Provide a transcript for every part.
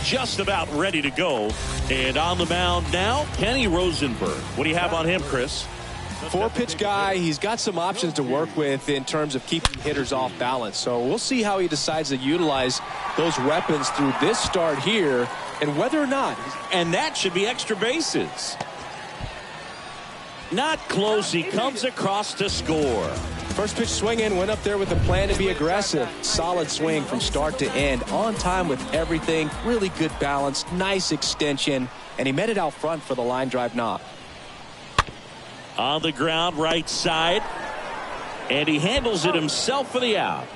just about ready to go. And on the mound now, Kenny Rosenberg. What do you have on him, Chris? Four-pitch guy. He's got some options to work with in terms of keeping hitters off balance. So we'll see how he decides to utilize those weapons through this start here and whether or not. And that should be extra bases. Not close. He comes across to score. First pitch swinging, went up there with a plan to be aggressive. Solid swing from start to end. On time with everything. Really good balance. Nice extension. And he met it out front for the line drive knock. On the ground, right side. And he handles it himself for the out.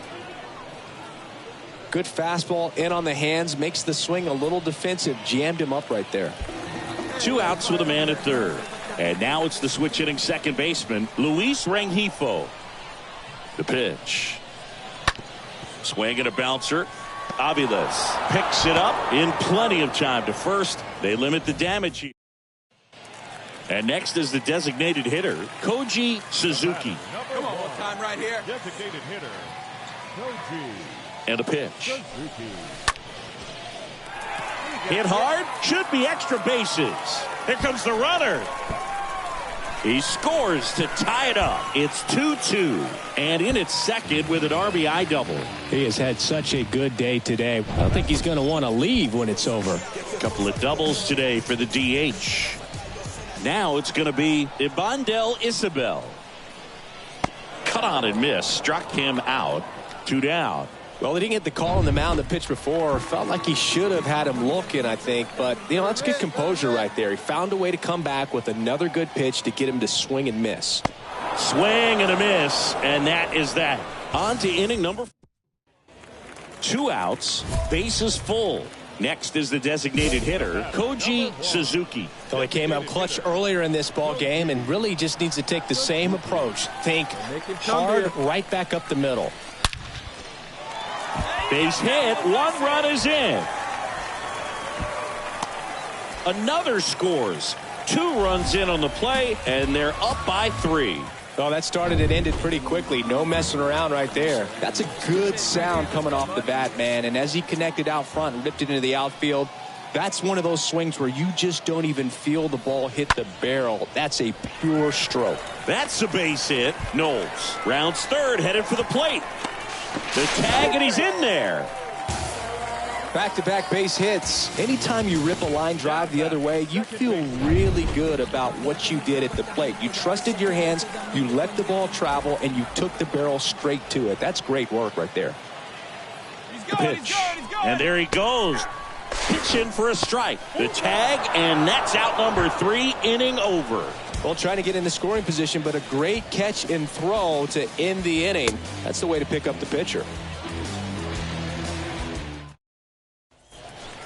Good fastball in on the hands. Makes the swing a little defensive. Jammed him up right there. 2 outs with a man at third. And now it's the switch hitting second baseman, Luis Rangifo. The pitch. Swing and a bouncer. Aviles picks it up in plenty of time to first. They limit the damage here. And next is the designated hitter, Koji Suzuki. Come on, time right here. Designated hitter, Koji. And a pitch. Suzuki. Hit hard. Should be extra bases. Here comes the runner. He scores to tie it up. It's 2-2. And in its second with an RBI double. He has had such a good day today. I don't think he's going to want to leave when it's over. A couple of doubles today for the DH. Now it's going to be Isabel. Cut on and miss. Struck him out. 2 down. Well, he didn't get the call on the mound the pitch before. Felt like he should have had him looking, I think. But, you know, that's good composure right there. He found a way to come back with another good pitch to get him to swing and miss. Swing and a miss. And that is that. On to inning number 4. 2 outs. Bases full. Next is the designated hitter, Koji Suzuki. So he came up clutch earlier in this ball game and really just needs to take the same approach. Think hard right back up the middle. Base hit. 1 run is in. Another scores. 2 runs in on the play, and they're up by 3. Oh, that started and ended pretty quickly. No messing around right there. That's a good sound coming off the bat, man. And as he connected out front and ripped it into the outfield, that's one of those swings where you just don't even feel the ball hit the barrel. That's a pure stroke. That's a base hit. Knowles rounds third, headed for the plate. The tag, and he's in there. Back-to-back base hits. Anytime you rip a line drive the other way, you feel really good about what you did at the plate. You trusted your hands, you let the ball travel, and you took the barrel straight to it. That's great work right there. The pitch. And there he goes. Pitching for a strike. The tag, and that's out number 3, inning over. Well, trying to get in the scoring position, but a great catch and throw to end the inning. That's the way to pick up the pitcher.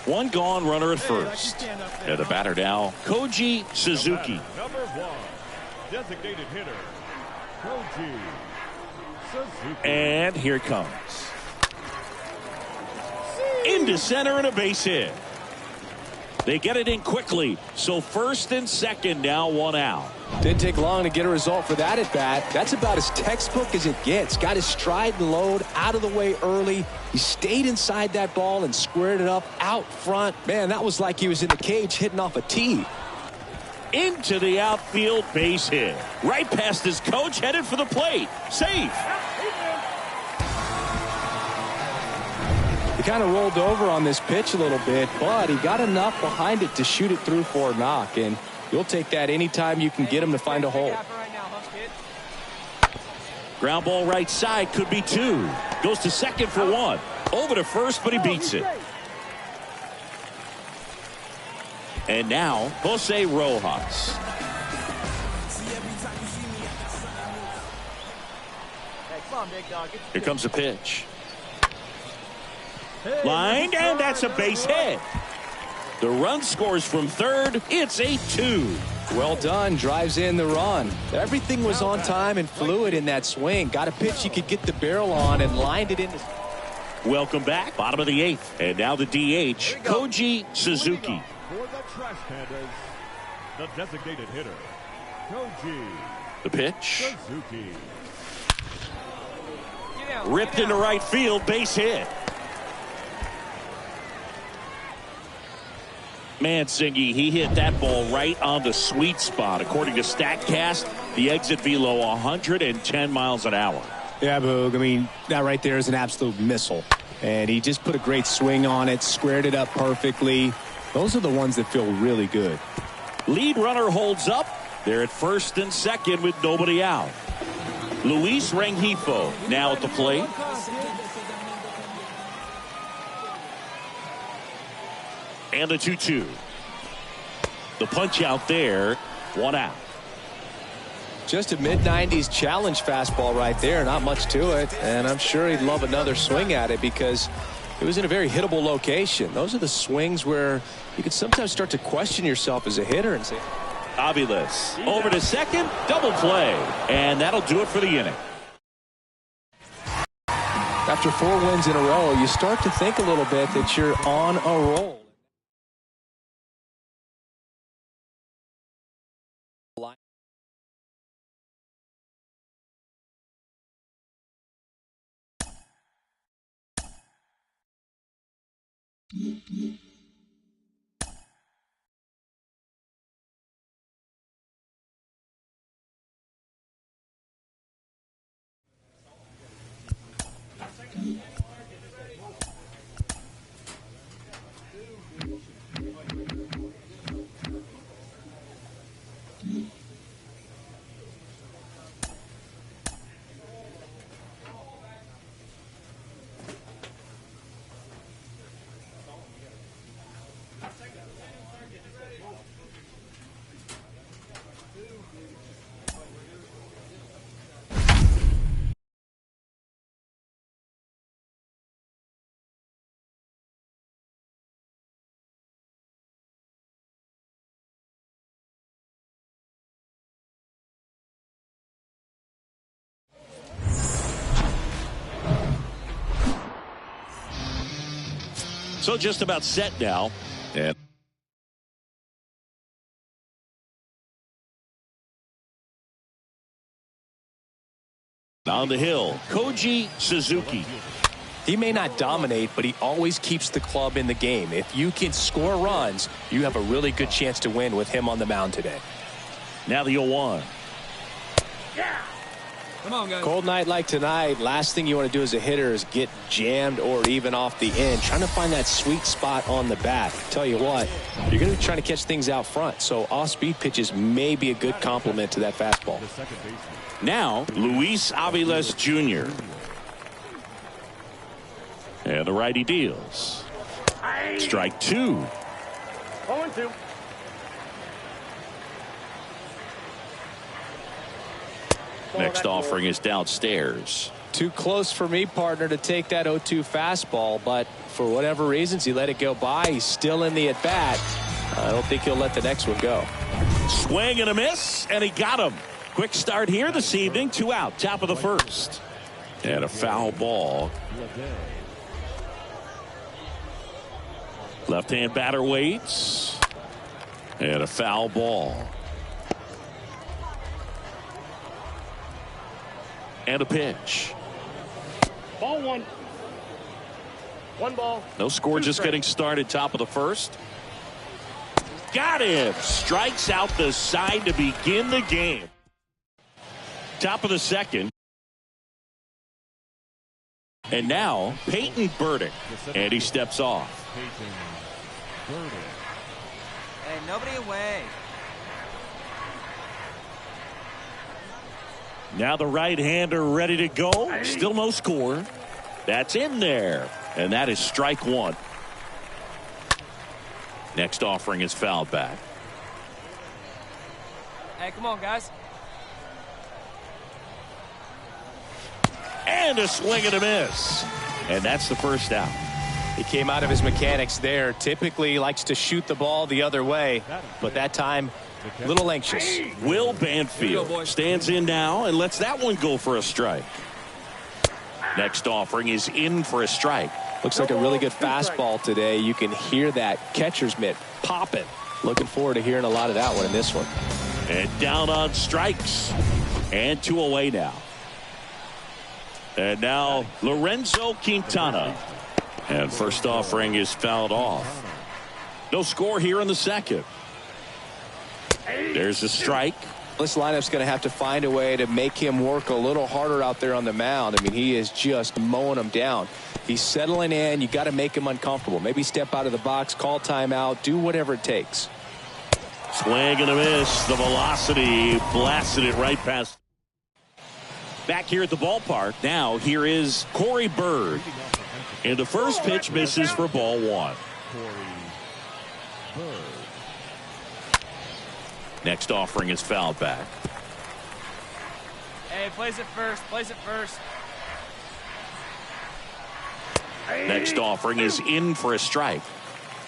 1 gone, runner at first. And the batter now, Koji Suzuki. Number 1, designated hitter, Koji Suzuki. And here it comes. Into center and a base hit. They get it in quickly. So first and second now, 1 out. Didn't take long to get a result for that at bat. That's about as textbook as it gets. Got his stride and load out of the way early. He stayed inside that ball and squared it up out front. Man, that was like he was in the cage hitting off a tee. Into the outfield, base hit. Right past his coach, headed for the plate. Safe. He kind of rolled over on this pitch a little bit, but he got enough behind it to shoot it through for a knock, and you'll take that anytime you can get him to find a hole. Ground ball right side, could be 2. Goes to second for 1. Over to first, but he beats it. And now, Jose Rojas. Here comes a pitch. Lined, and that's a base hit. The run scores from third. It's 8-2. Well done. Drives in the run. Everything was on time and fluid in that swing. Got a pitch you could get the barrel on and lined it in. Welcome back. Bottom of the 8th. And now the DH, Koji Suzuki. For the trash pandas, the designated hitter, Koji The pitch. Suzuki. Ripped into right field. Base hit. Man, Singy, he hit that ball right on the sweet spot. According to StatCast, the exit velo 110 miles an hour. Yeah, Boog. I mean, that right there is an absolute missile. And he just put a great swing on it, squared it up perfectly. Those are the ones that feel really good. Lead runner holds up. They're at first and second with nobody out. Luis Rangifo now at the plate. And the 2-2. The punch out there, 1 out. Just a mid-90s challenge fastball right there. Not much to it. And I'm sure he'd love another swing at it because it was in a very hittable location. Those are the swings where you can sometimes start to question yourself as a hitter and say, Aviles over to second, double play. And that'll do it for the inning. After 4 wins in a row, you start to think a little bit that you're on a roll. So just about set now. And on the hill, Koji Suzuki. He may not dominate, but he always keeps the club in the game. If you can score runs, you have a really good chance to win with him on the mound today. Now the 0-1. Come on, guys. Cold night like tonight, last thing you want to do as a hitter is get jammed or even off the end. Trying to find that sweet spot on the bat. Tell you what, you're going to be trying to catch things out front. So off-speed pitches may be a good complement to that fastball. Now, Luis Aviles Jr. And the righty deals. Strike 2. 0-2. Next offering is downstairs. Too close for me, partner, to take that 0-2 fastball, but for whatever reasons, he let it go by. He's still in the at-bat. I don't think he'll let the next one go. Swing and a miss, and he got him. Quick start here this evening. 2 out, top of the first. And a foul ball. Left-hand batter waits. And a foul ball. And a pitch. Ball 1. 1 ball. No score, just getting started, top of the first. Got him. Strikes out the side to begin the game. Top of the second. And now Peyton Burdick. And he steps off. Hey, nobody away. Now the right-hander ready to go. Still no score. That's in there. And that is strike 1. Next offering is fouled back. Hey, come on, guys. And a swing and a miss. And that's the first out. He came out of his mechanics there. Typically likes to shoot the ball the other way, but that time a little anxious. Will Banfield stands in now and lets that one go for a strike. Next offering is in for a strike. Looks like a really good fastball today. You can hear that catcher's mitt popping. Looking forward to hearing a lot of that one in this one. And down on strikes. And 2 away now. And now Lorenzo Quintana. And first offering is fouled off. No score here in the second. There's a strike. This lineup's going to have to find a way to make him work a little harder out there on the mound. I mean, he is just mowing them down. He's settling in. You got to make him uncomfortable. Maybe step out of the box, call timeout, do whatever it takes. Swing and a miss. The velocity blasted it right past. Back here at the ballpark. Now here is Corey Bird. And the first pitch misses for ball one. Next offering is fouled back. Hey, plays it first. Plays it first. Next offering is in for a strike.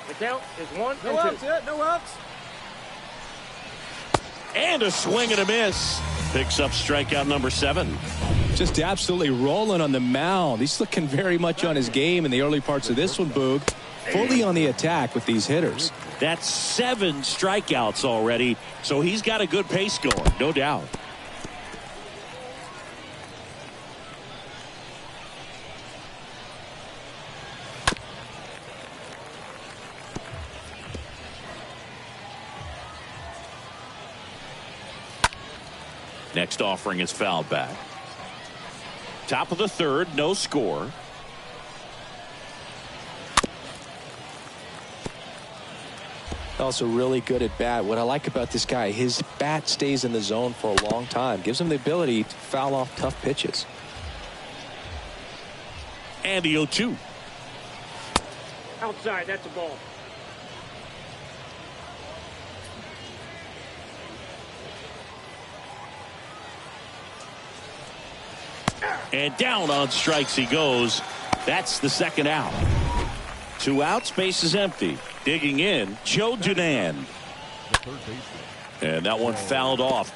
The count is 1 No outs yet. No outs. And a swing and a miss. Picks up strikeout number 7. Just absolutely rolling on the mound. He's looking very much on his game in the early parts of this one, Boog. Fully on the attack with these hitters. That's 7 strikeouts already, so he's got a good pace going, no doubt. Next offering is fouled back. Top of the third, no score. Also really good at bat. What I like about this guy, his bat stays in the zone for a long time. Gives him the ability to foul off tough pitches. And the 0-2. outside. That's a ball. And down on strikes he goes. That's the second out. 2 outs, base is empty. Digging in, Joe Dunan. And that one fouled off.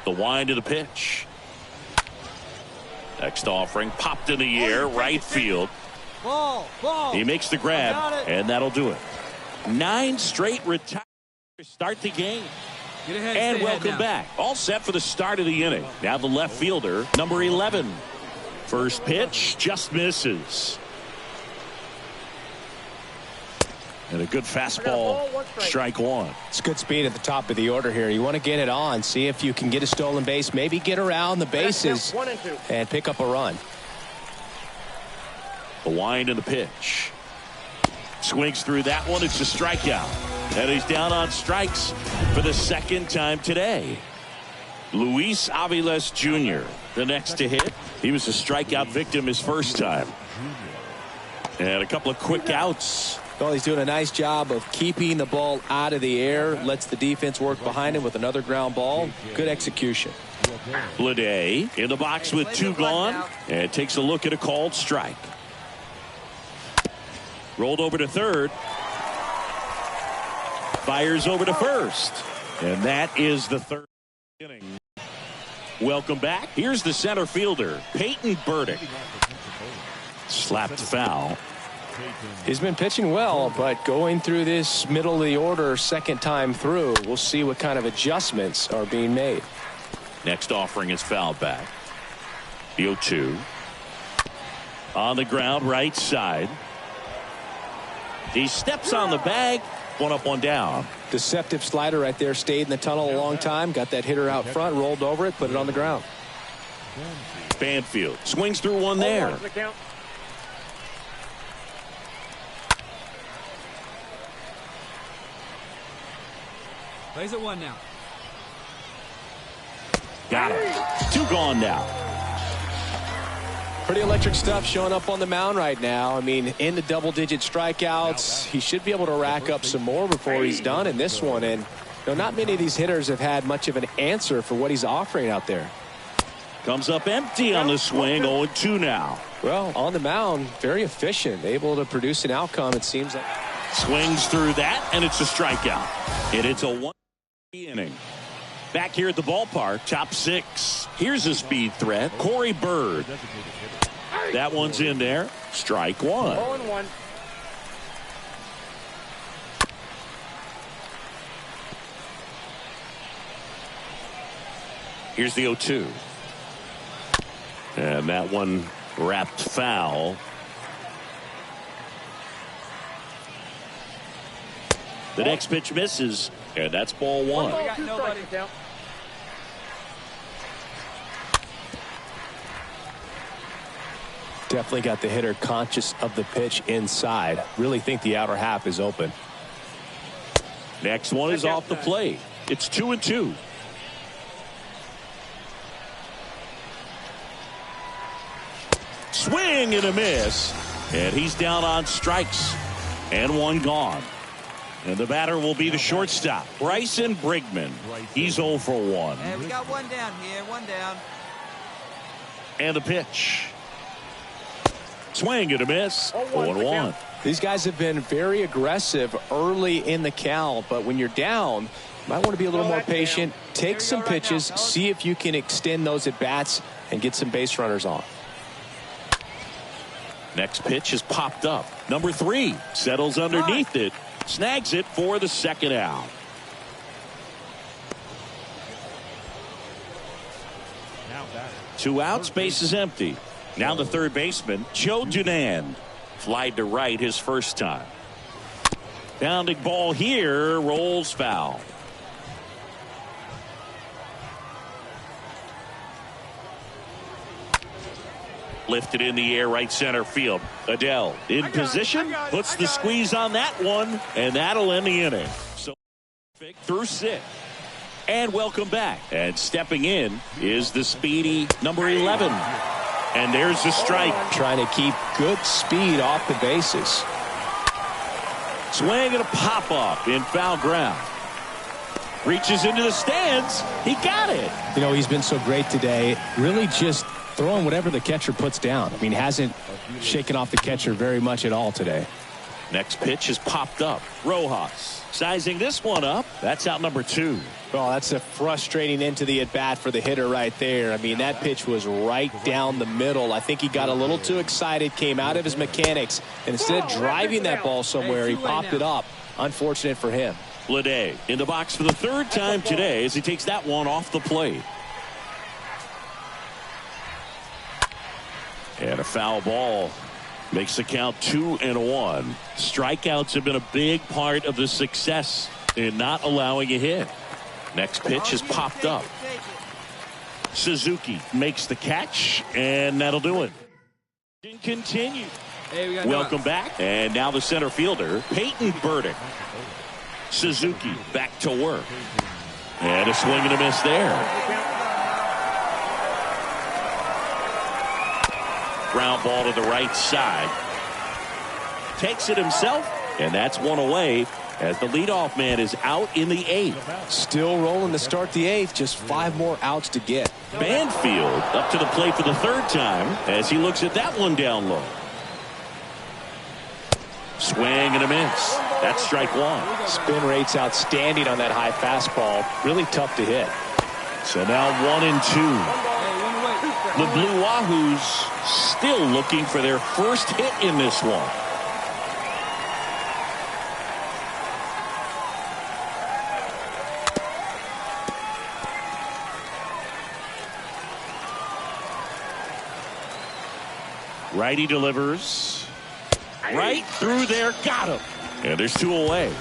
The wind of the pitch. Next offering popped in the air, right field. Ball. He makes the grab, and that'll do it. 9 straight retires to start the game. Get ahead, and welcome back. All set for the start of the inning. Now the left fielder, number 11. First pitch just misses. And a good fastball, strike one. It's good speed at the top of the order here. You want to get it on, see if you can get a stolen base, maybe get around the bases and pick up a run. The wind and the pitch. Swings through that one. It's a strikeout. And he's down on strikes for the second time today. Luis Aviles Jr., the next to hit. He was a strikeout victim his first time. And a couple of quick outs. Well, he's doing a nice job of keeping the ball out of the air. Lets the defense work behind him with another ground ball. Good execution. Blade in the box with 2 gone. And takes a look at a called strike. Rolled over to third. Fires over to first. And that is the third inning. Welcome back. Here's the center fielder, Peyton Burdick. Slapped foul. He's been pitching well, but going through this middle of the order second time through, we'll see what kind of adjustments are being made. Next offering is fouled back. The 0-2. On the ground, right side. He steps on the bag. 1 up, 1 down. Deceptive slider right there. Stayed in the tunnel a long time. Got that hitter out front. Rolled over it. Put it on the ground. Banfield swings through one there. Plays at 1 now. Got it. 2 gone now. Pretty electric stuff showing up on the mound right now. I mean, in the double-digit strikeouts, he should be able to rack up some more before he's done in this one. And you know, not many of these hitters have had much of an answer for what he's offering out there. Comes up empty on the swing. 0-2 now. Well, on the mound, very efficient, able to produce an outcome. It seems like swings through that, and it's a strikeout. And it's a 1 inning. Back here at the ballpark, top 6. Here's a speed threat, Corey Bird. That one's in there. Strike 1. 0-1. Here's the 0-2. And that one wrapped foul. The next pitch misses, and that's ball one. We got nobody. Definitely got the hitter conscious of the pitch inside. Really think the outer half is open. Next one is off the plate. It's 2-2. Swing and a miss. And he's down on strikes. And one gone. And the batter will be the shortstop, Bryson Brigman. He's 0 for 1. And we got one down here, one down. And the pitch. Swing and a miss. 0-1. These guys have been very aggressive early in the count, but when you're down, you might want to be a little more patient. Take some pitches, see if you can extend those at bats and get some base runners on. Next pitch is popped up. Number 3 settles underneath it. Snags it for the second out. Now batting. 2 outs, base is empty. Now the third baseman, Joe Dunand. Flied to right his first time. Bounding ball here, rolls foul. Lifted in the air, right center field. Adele in position, puts the squeeze on that one, and that'll end the inning. So through 6. And welcome back. And stepping in is the speedy number 11. And there's the strike. Trying to keep good speed off the bases. Swing and a pop up in foul ground. Reaches into the stands. He got it. You know, he's been so great today. Really just throwing whatever the catcher puts down. I mean, hasn't shaken off the catcher very much at all today. Next pitch is popped up. Rojas sizing this one up. That's out number 2. Oh, that's a frustrating end to the at-bat for the hitter right there. I mean, that pitch was right down the middle. I think he got a little too excited, came out of his mechanics, and instead of driving that ball somewhere, he popped it up. Unfortunate for him. Lede in the box for the 3rd time today as he takes that one off the plate. And a foul ball makes the count 2-1. Strikeouts have been a big part of the success in not allowing a hit. Next pitch is popped up. Suzuki makes the catch, and that'll do it. Continue. Hey, we got Welcome back. And now the center fielder, Peyton Burdick. Suzuki back to work. And a swing and a miss there. Ground ball to the right side. Takes it himself, and that's one away as the leadoff man is out in the 8th. Still rolling to start the 8th. Just 5 more outs to get. Banfield up to the plate for the 3rd time as he looks at that one down low. Swing and a miss. That's strike 1. Spin rate's outstanding on that high fastball. Really tough to hit. So now 1-2. The Blue Wahoos still looking for their first hit in this one. Righty delivers. Right through there. Got him. And there's 2 away.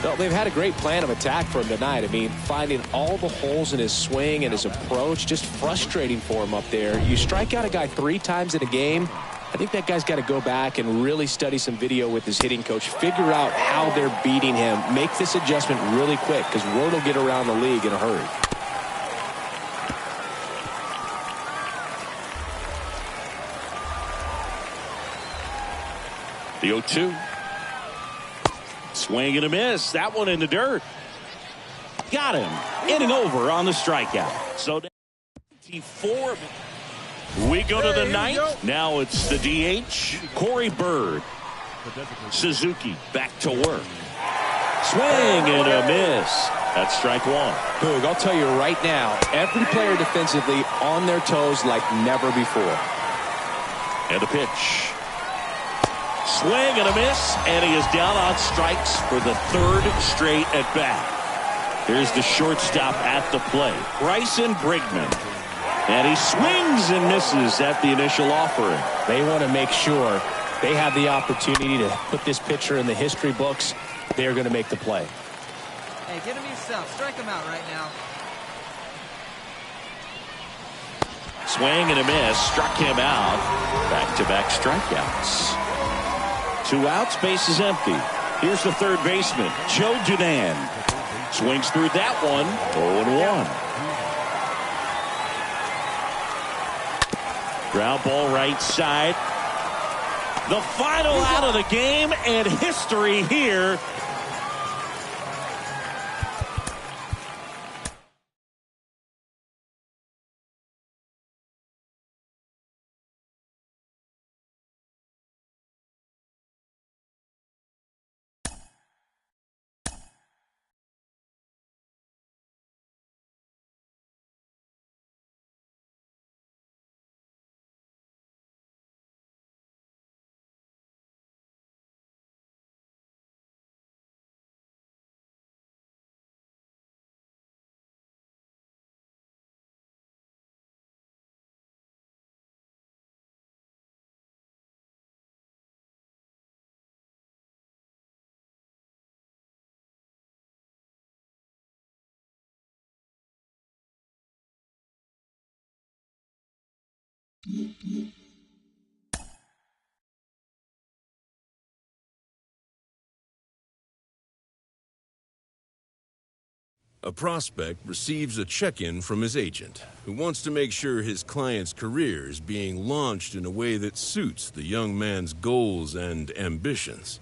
No, they've had a great plan of attack for him tonight. I mean, finding all the holes in his swing and his approach, just frustrating for him up there. You strike out a guy 3 times in a game, I think that guy's got to go back and really study some video with his hitting coach, figure out how they're beating him, make this adjustment really quick, because word will get around the league in a hurry. The 0-2. Swing and a miss. That one in the dirt. Got him. Inning over on the strikeout. So 24. We go to the 9th. Now it's the DH. Corey Bird. Suzuki back to work. Swing and a miss. That's strike 1. Boog, I'll tell you right now, every player defensively on their toes like never before. And the pitch. Swing and a miss, and he is down on strikes for the 3rd straight at bat. Here's the shortstop at the plate, Bryson Brigman. And he swings and misses at the initial offering. They want to make sure they have the opportunity to put this pitcher in the history books. They're going to make the play. Hey, get him yourself. Strike him out right now. Swing and a miss. Struck him out. Back-to-back strikeouts. 2 outs. Base is empty. Here's the third baseman, Joe Dunan. Swings through that one. 0-1. Ground ball right side. The final out of the game, and history here. A prospect receives a check-in from his agent, who wants to make sure his client's career is being launched in a way that suits the young man's goals and ambitions.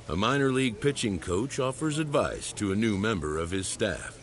A minor league pitching coach offers advice to a new member of his staff.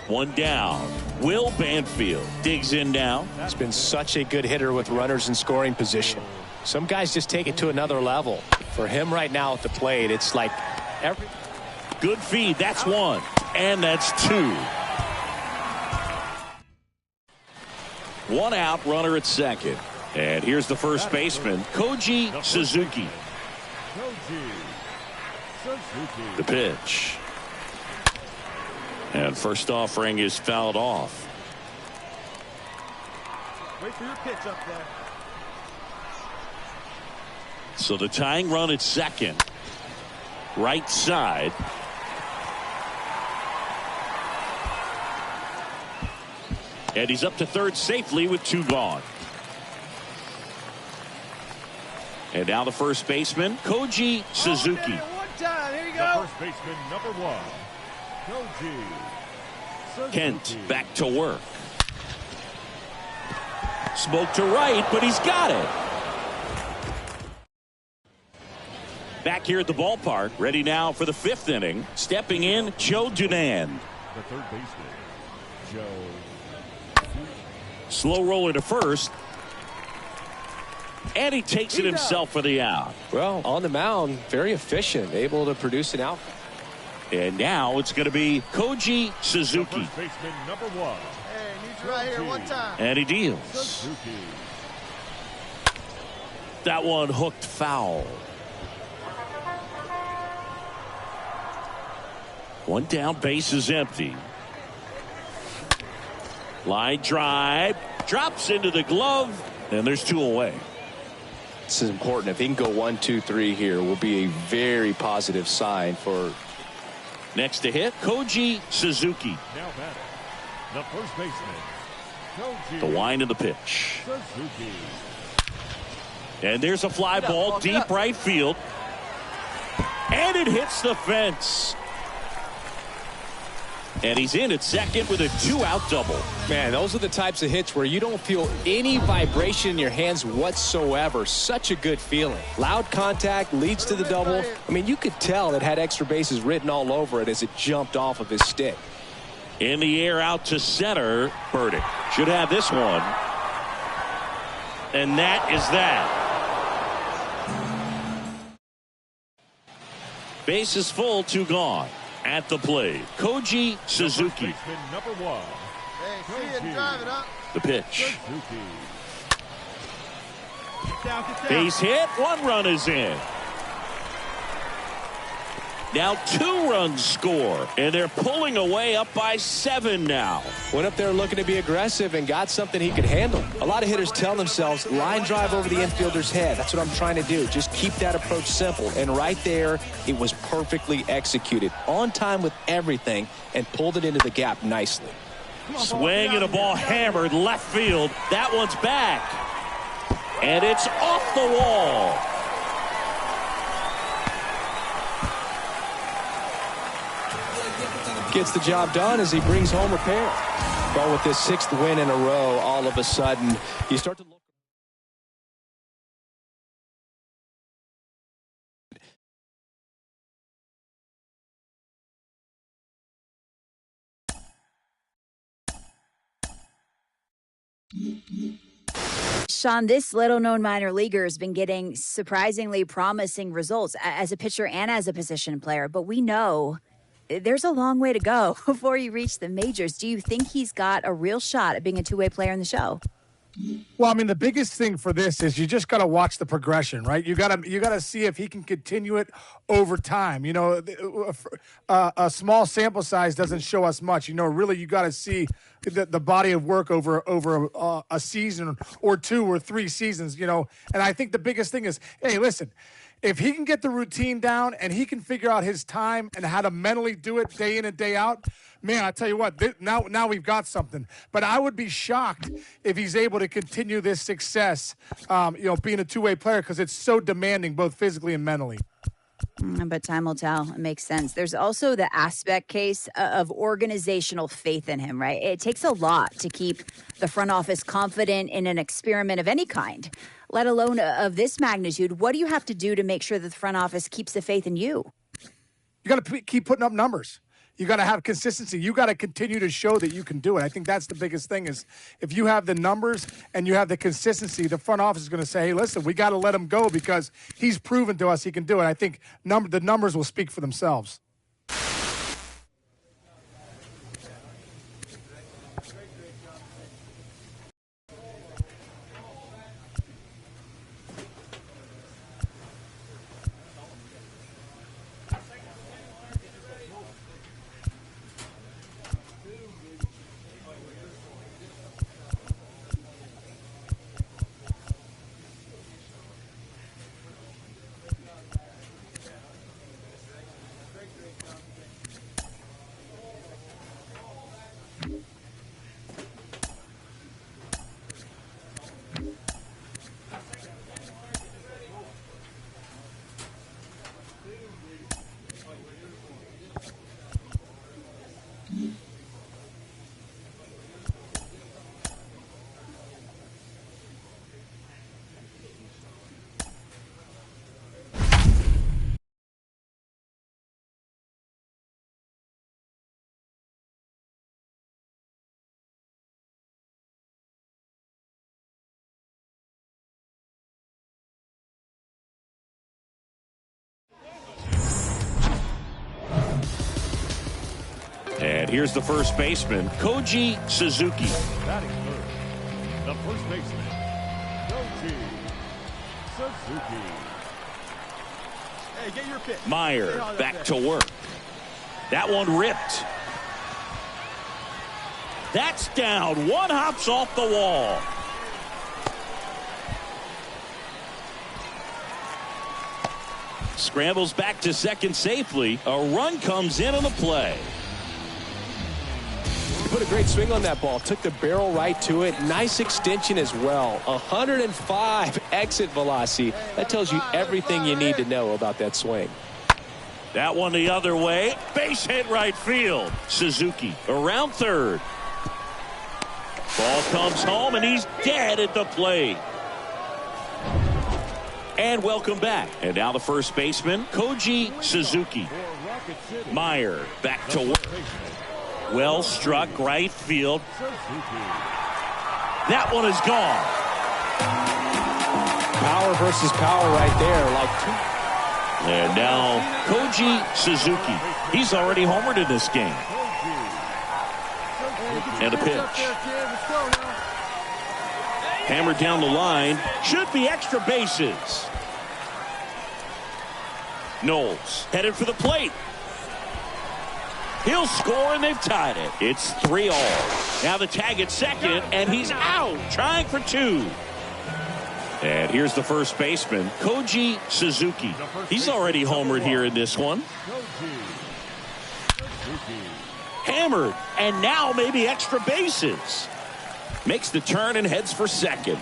One down. Will Banfield digs in now. He's been such a good hitter with runners in scoring position. Some guys just take it to another level. For him right now at the plate, it's like every... Good feed. That's one. And that's two. One out, runner at second. And here's the first baseman, Koji Suzuki. The pitch. And first offering is fouled off. Wait for your pitch up there. So the tying run at second. Right side. And he's up to third safely with two gone. And now the first baseman, Koji Suzuki. One time. Here you The go. first baseman, number one, Koji Suzuki. Kent back to work. Smoke to right, but he's got it. Back here at the ballpark, ready now for the fifth inning. Stepping in, Joe Dunan. The third baseman, Joe. Slow roller to first. And he takes it himself for the out. Well, on the mound, very efficient, able to produce an out. And now it's going to be Koji The Suzuki. first baseman, number one, Hey, needs right here one time. And he deals. Suzuki. That one hooked foul. One down, base is empty. Line drive. Drops into the glove. And there's two away. This is important. If he can go 1, 2, 3 here, will be a very positive sign for. Next to hit, Koji Suzuki. Now batting, the first baseman, Koji The wind of the pitch. Suzuki. And there's a fly ball deep right field. And it hits the fence. And he's in at second with a 2-out double. Man, those are the types of hits where you don't feel any vibration in your hands whatsoever. Such a good feeling. Loud contact leads to the double. I mean, you could tell it had extra bases written all over it as it jumped off of his stick. In the air out to center. Burdick should have this one. And that is that. Base is full, two gone. At the plate, Koji Suzuki. Baseman number one, Hey, see it and drive it up. The pitch. Suzuki. Get down. Base hit. One run is in. Now 2 runs score. And they're pulling away up by 7 now. Went up there looking to be aggressive and got something he could handle. A lot of hitters tell themselves, line drive over the infielder's head. That's what I'm trying to do. Just keep that approach simple. And right there, it was perfectly executed. On time with everything and pulled it into the gap nicely. Swing and a ball hammered left field. That one's back. And it's off the wall. Gets the job done as he brings home a pair. But with this 6th win in a row, all of a sudden, you start to look. Sean, this little-known minor leaguer has been getting surprisingly promising results as a pitcher and as a position player, but we know there's a long way to go before you reach the majors. Do you think he's got a real shot at being a two-way player in the show? Well, I mean, the biggest thing for this is you just got to watch the progression, right? You got to see if he can continue it over time. You know, a small sample size doesn't show us much. You know, really, you got to see the body of work over a season or 2 or 3 seasons. You know, and I think the biggest thing is, hey, listen. If he can get the routine down and he can figure out his time and how to mentally do it day in and day out, man, I tell you what, now we've got something. But I would be shocked if he's able to continue this success, being a two-way player, because it's so demanding both physically and mentally. But time will tell. It makes sense. There's also the aspect case of organizational faith in him, right? It takes a lot to keep the front office confident in an experiment of any kind, let alone of this magnitude. What do you have to do to make sure that the front office keeps the faith in you? You got to keep putting up numbers. You got to have consistency. You got to continue to show that you can do it. I think that's the biggest thing is if you have the numbers and you have the consistency, the front office is going to say, hey, listen, we got to let him go because he's proven to us he can do it. I think the numbers will speak for themselves. And here's the first baseman, Koji Suzuki. Batting first, the first baseman, Koji Suzuki. Hey, get your pitch. Meyer back to work. That one ripped. That's down. One hops off the wall. Scrambles back to second safely. A run comes in on the play. Put a great swing on that ball. Took the barrel right to it. Nice extension as well. 105 exit velocity. That tells you everything you need to know about that swing. That one the other way. Base hit right field. Suzuki around third. Ball comes home and he's dead at the plate. And welcome back. And now the first baseman, Koji Suzuki. Meyer back to work. Well struck right field. That one is gone. Power versus power right there. And now Koji Suzuki. He's already homered in this game. And a pitch. Hammered down the line. Should be extra bases. Knowles headed for the plate. He'll score, and they've tied it. It's 3-all. Now the tag at second, and he's out, trying for 2. And here's the first baseman, Koji Suzuki. He's already homered here in this one. Hammered, and now maybe extra bases. Makes the turn and heads for second.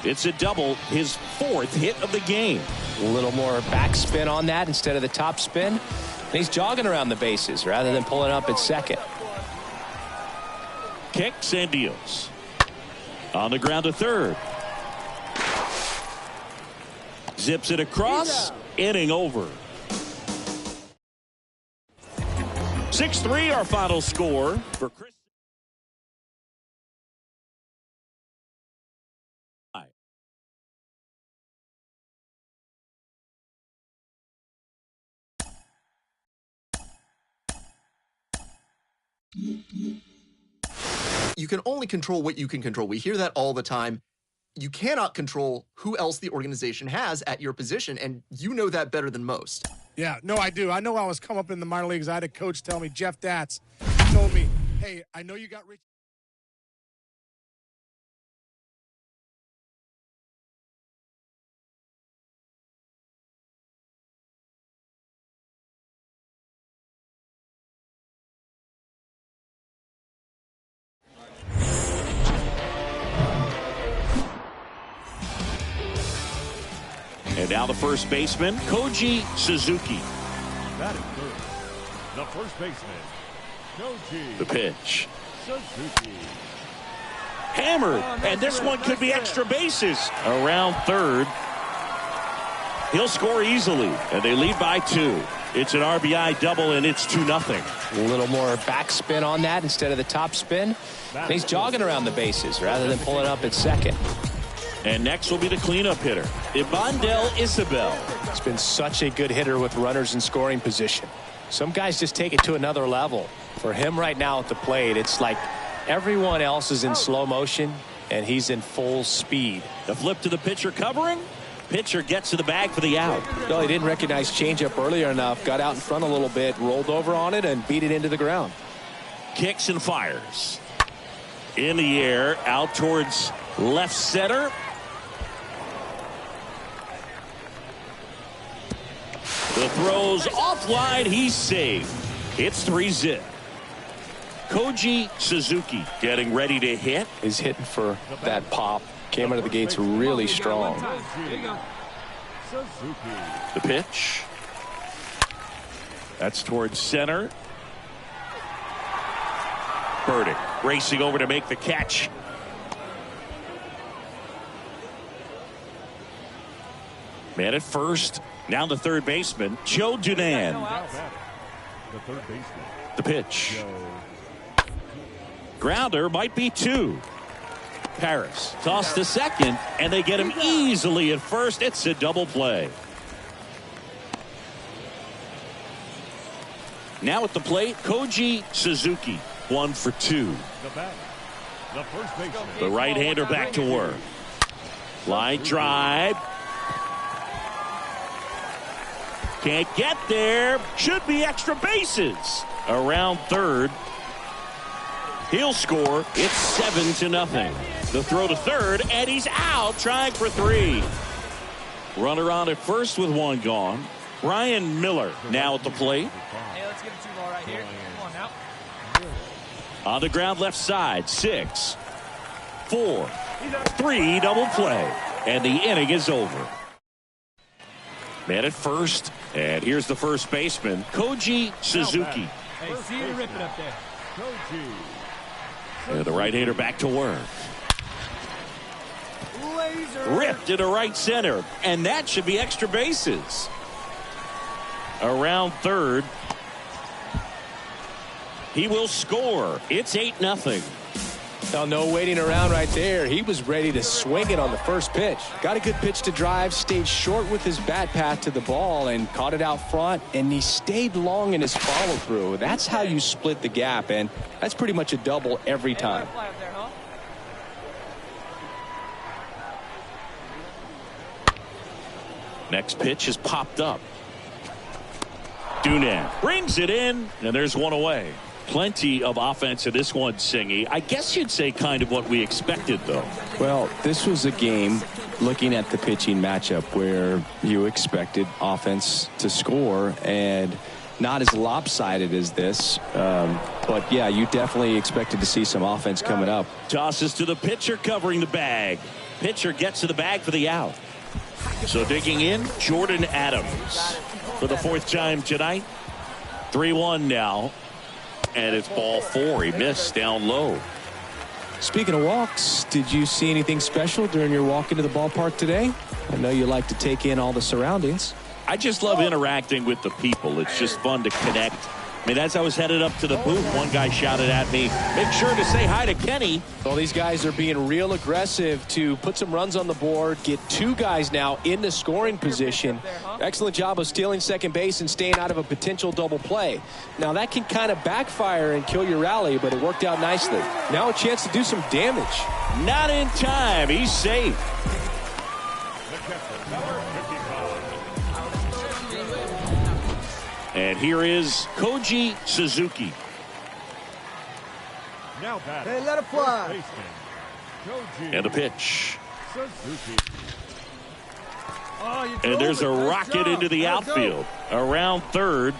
It's a double, his 4th hit of the game. A little more backspin on that instead of the top spin. He's jogging around the bases rather than pulling up at second. Kicks and deals. On the ground to third. Zips it across. Inning over. 6-3 our final score for Chris. You can only control what you can control. We hear that all the time. You cannot control who else the organization has at your position, and you know that better than most. Yeah, no, I do. I know I was come up in the minor leagues. I had a coach tell me, Jeff Datz, told me, hey, I know you got rich. And now the first baseman, Koji Suzuki. That is third. The first baseman, Koji The pitch. Suzuki. Hammered, and this one could be extra bases. Around third. He'll score easily, and they lead by 2. It's an RBI double, and it's 2-0. A little more backspin on that instead of the top spin. And he's jogging around the bases rather than pulling up at second. And next will be the cleanup hitter, Isabel. He's been such a good hitter with runners in scoring position. Some guys just take it to another level. For him right now at the plate, it's like everyone else is in slow motion, and he's in full speed. The flip to the pitcher covering. Pitcher gets to the bag for the out. No, he didn't recognize changeup earlier enough, got out in front a little bit, rolled over on it, and beat it into the ground. Kicks and fires. In the air, out towards left center. The throw's offline. He's saved. It's 3-0. Koji Suzuki getting ready to hit. He's hitting for that pop. Came out of the gates really strong. The pitch. That's towards center. Burdick racing over to make the catch. Man at first. Now the third baseman, Joe Dunan. The third baseman. The pitch. Grounder might be 2. Paris toss to second, and they get him easily at first. It's a double play. Now at the plate, Koji Suzuki, 1 for 2. The bat. The first baseman. The right-hander back to work. Line drive. Can't get there. Should be extra bases. Around third. He'll score. It's 7-0. The throw to third, and he's out trying for 3. Runner on at first with 1 gone. Brian Miller now at the plate. Hey, let's get a 2-ball right here. Come on now. On the ground left side. 6, 4, 3 double play. And the inning is over. Man at first. And here's the first baseman, Koji Suzuki. Hey, see you rip it up there. And the right-hander back to work. Ripped into right center. And that should be extra bases. Around third. He will score. It's 8-0. Now, no waiting around right there. He was ready to swing it on the first pitch. Got a good pitch to drive, stayed short with his bat path to the ball and caught it out front, and he stayed long in his follow-through. That's how you split the gap, and that's pretty much a double every time. Next pitch is popped up. Dunan brings it in, and there's 1 away. Plenty of offense in this one, Singy. I guess you'd say kind of what we expected, though. Well, this was a game, looking at the pitching matchup, where you expected offense to score, and not as lopsided as this. But, yeah, you definitely expected to see some offense coming up. Tosses to the pitcher covering the bag. Pitcher gets to the bag for the out. So digging in, Jordan Adams for the 4th time tonight. 3-1 now. And it's ball 4. He missed down low. Speaking of walks, did you see anything special during your walk into the ballpark today? I know you like to take in all the surroundings. I just love interacting with the people. It's just fun to connect I mean, as I was headed up to the booth, one guy shouted at me, make sure to say hi to Kenny. Well, these guys are being real aggressive to put some runs on the board, get two guys now in the scoring position. Excellent job of stealing second base and staying out of a potential double play. Now, that can kind of backfire and kill your rally, but it worked out nicely. Now a chance to do some damage. Not in time. He's safe. And here is Koji Suzuki. Now back. Hey, let it fly. And the pitch. Suzuki. Oh, And there's a nice rocket job. into the Let it go. outfield. Around third.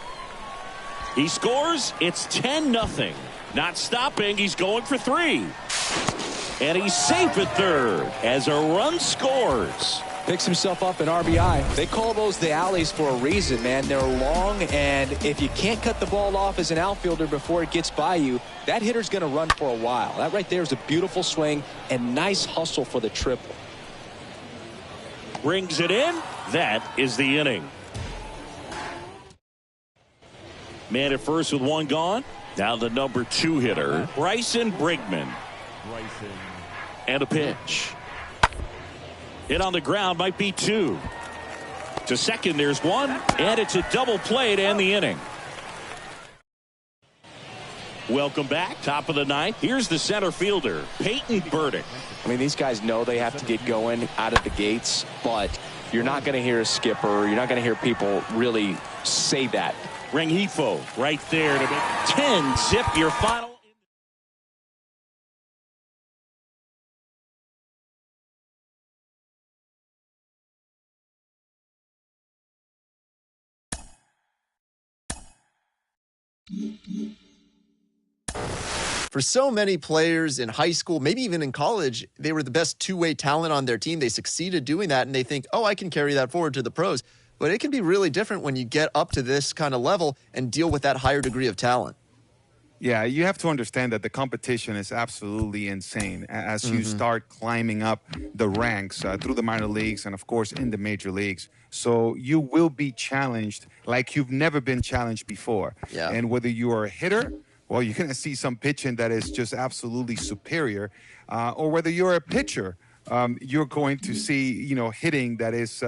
He scores. It's 10-0. Not stopping. He's going for 3. And he's safe at third as a run scores. Picks himself up an RBI. They call those the alleys for a reason, man. They're long, and if you can't cut the ball off as an outfielder before it gets by you, that hitter's going to run for a while. That right there is a beautiful swing and nice hustle for the triple. Brings it in. That is the inning. Man at first with one gone. Now the number 2 hitter, Bryson Brigman. And a pitch. Hit on the ground, might be 2. To second, there's 1, and it's a double play to end the inning. Welcome back, top of the 9th. Here's the center fielder, Peyton Burdick. I mean, these guys know they have to get going out of the gates, but you're not going to hear a skipper. You're not going to hear people really say that. Rangifo right there to make 10-zip your final. For so many players in high school, maybe even in college, they were the best two-way talent on their team. They succeeded doing that, and they think, oh, I can carry that forward to the pros. But it can be really different when you get up to this kind of level and deal with that higher degree of talent. Yeah, you have to understand that the competition is absolutely insane as you start climbing up the ranks through the minor leagues and, of course, in the major leagues. So you will be challenged like you've never been challenged before. Yeah. And whether you are a hitter, well, you're going to see some pitching that is just absolutely superior. Or whether you're a pitcher, you're going to see, hitting that is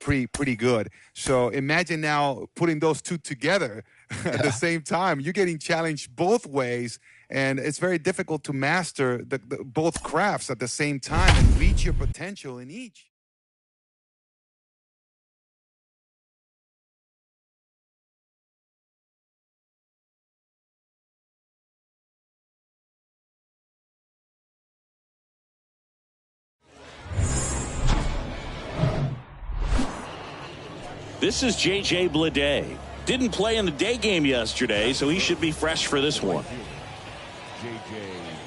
pretty good. So imagine now putting those two together at the same time. You're getting challenged both ways, and it's very difficult to master both crafts at the same time and reach your potential in each. This is J.J. Bleday. Didn't play in the day game yesterday, so he should be fresh for this one.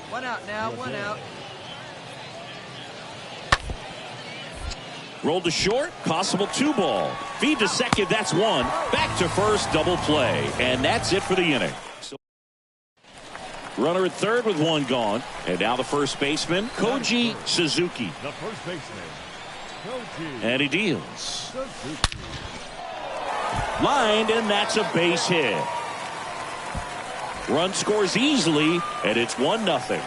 One out now, one out. Rolled to short, possible 2-ball. Feed to second, that's 1. Back to first, double play. And that's it for the inning. Runner at third with 1 gone. And now the first baseman, Koji Suzuki. The first baseman, Koji And he deals. Suzuki. Lined, and that's a base hit. Run scores easily, and it's 1-0.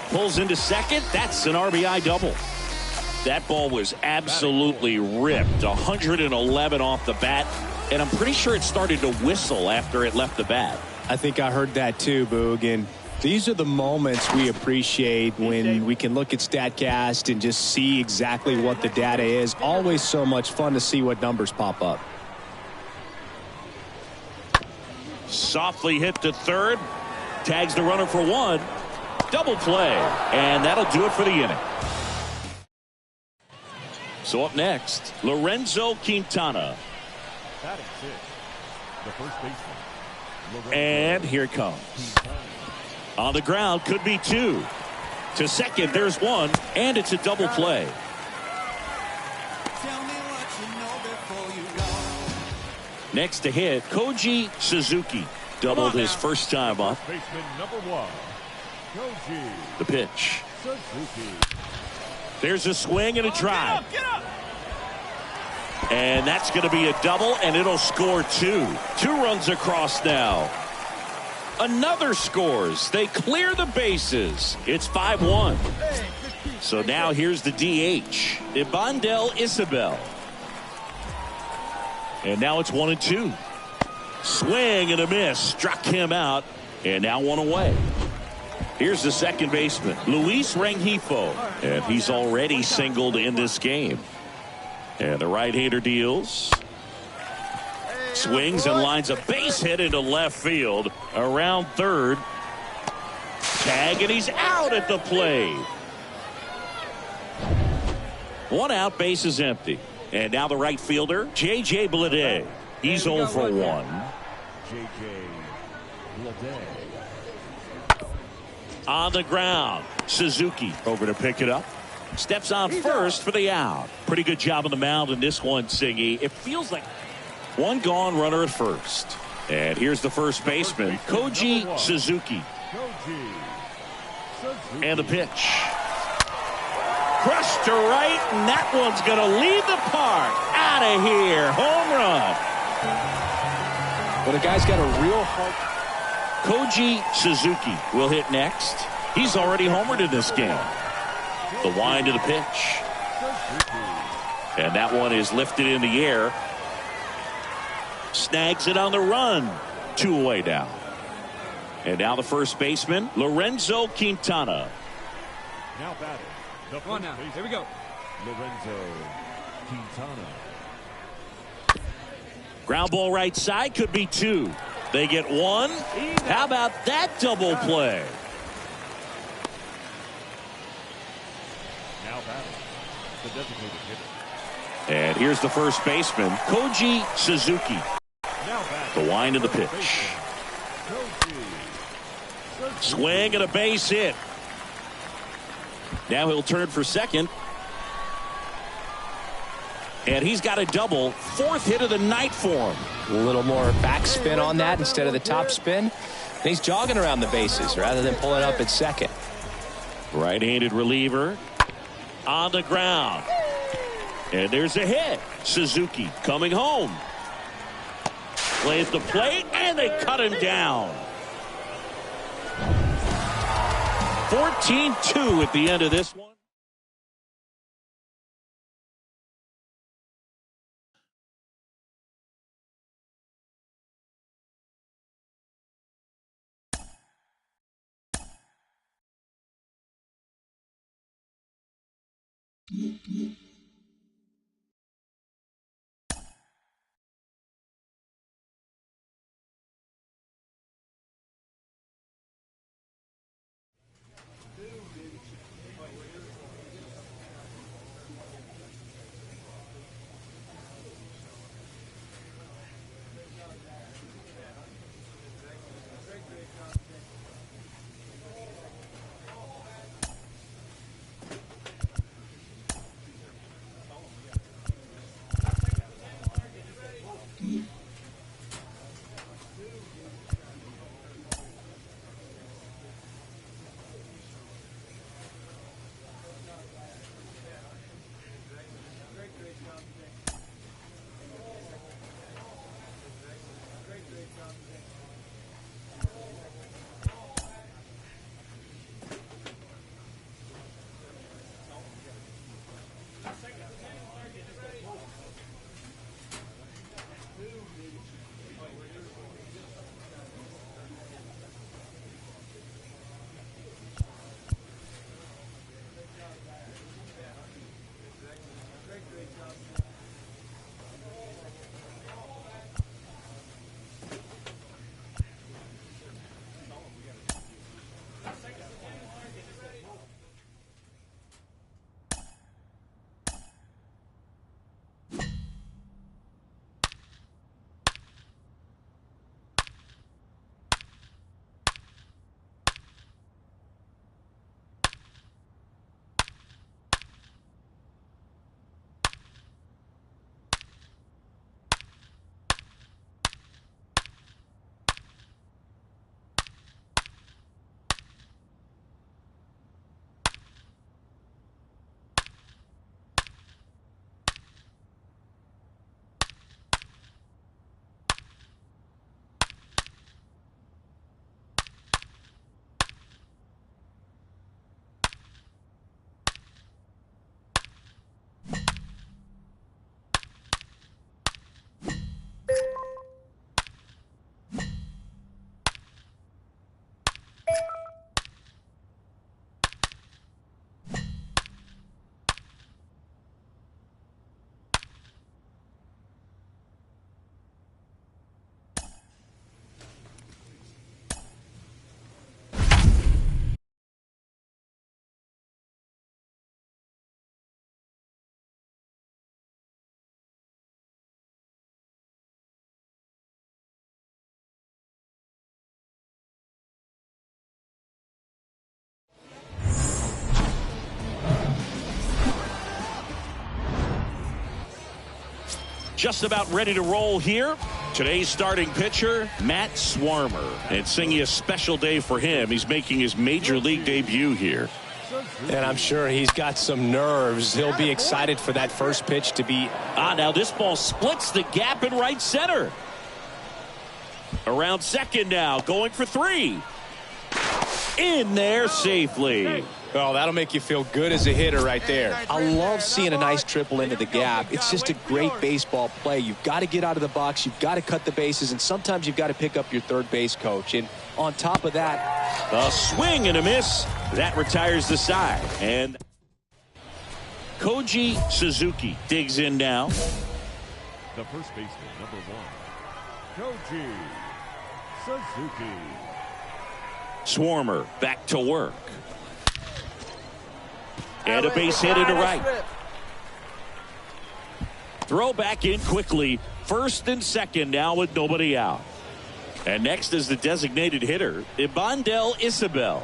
Pulls into second. That's an RBI double. That ball was absolutely ripped. 111 off the bat, and I'm pretty sure it started to whistle after it left the bat. I think I heard that too, Boog. And these are the moments we appreciate when we can look at StatCast and just see exactly what the data is. Always so much fun to see what numbers pop up. Softly hit to third. Tags the runner for 1. Double play. And that'll do it for the inning. So up next, Lorenzo Quintana. That is it. The first baseman. And here it comes. On the ground, could be 2. To second, there's 1. And it's a double play. Next to hit, Koji Suzuki. Doubled his first time up. Baseman number 1, Koji The pitch. Suzuki. There's a swing and a drive. And that's going to be a double, and it'll score 2. 2 runs across now. Another scores. They clear the bases. It's 5-1. So now here's the DH, Isabel. And now it's 1-2. Swing and a miss. Struck him out. And now 1 away. Here's the second baseman, Rangifo. And he's already singled in this game. And the right-hander deals. Swings and lines a base hit into left field. Around third. Tag, and he's out at the plate. 1 out, base is empty. And now the right fielder, Mlb. He's 0 for 1. Mlb. On the ground, Suzuki over to pick it up. Steps on first for the out. Pretty good job on the mound in this one, Singy. It feels like 1 gone, runner at first. And here's the first baseman, Koji Suzuki. And the pitch. Crushed to right, and that one's going to leave the park. Out of here. Home run. Well, the guy's got a real heart. Koji Suzuki will hit next. He's already homered in this game. The wind of the pitch. And that one is lifted in the air. Snags it on the run. 2 away now. And now the first baseman, Lorenzo Quintana. Now batting. Come on now. Here we go. Lorenzo Quintana. Ground ball right side, could be 2. They get 1. How about that double play? Now batting. The designated hitter. And here's the first baseman, Koji Suzuki. Now batting. The wind of the pitch. Swing and a base hit. Now he'll turn for second. And he's got a double. 4th hit of the night for him. A little more backspin on that instead of the top spin. And he's jogging around the bases rather than pulling up at second. Right-handed reliever on the ground. And there's a hit. Suzuki coming home. Plays the plate, and they cut him down. 14-2 at the end of this one. just about ready to roll here. Today's starting pitcher, Matt Swarmer. It's singing a special day for him. He's making his major league debut here. And I'm sure he's got some nerves. He'll be excited for that first pitch to be. Now this ball splits the gap in right center. Around second now, going for 3. In there safely. Oh, that'll make you feel good as a hitter right there. I love seeing a nice triple into the gap. It's just a great baseball play. You've got to get out of the box. You've got to cut the bases, and sometimes you've got to pick up your third base coach. And on top of that, a swing and a miss. That retires the side. And Koji Suzuki digs in now. The first baseman, number 1, Koji Suzuki. Swarmer back to work. And a base hit into right. Throw back in quickly. First and second now with nobody out. And next is the designated hitter, Isabel.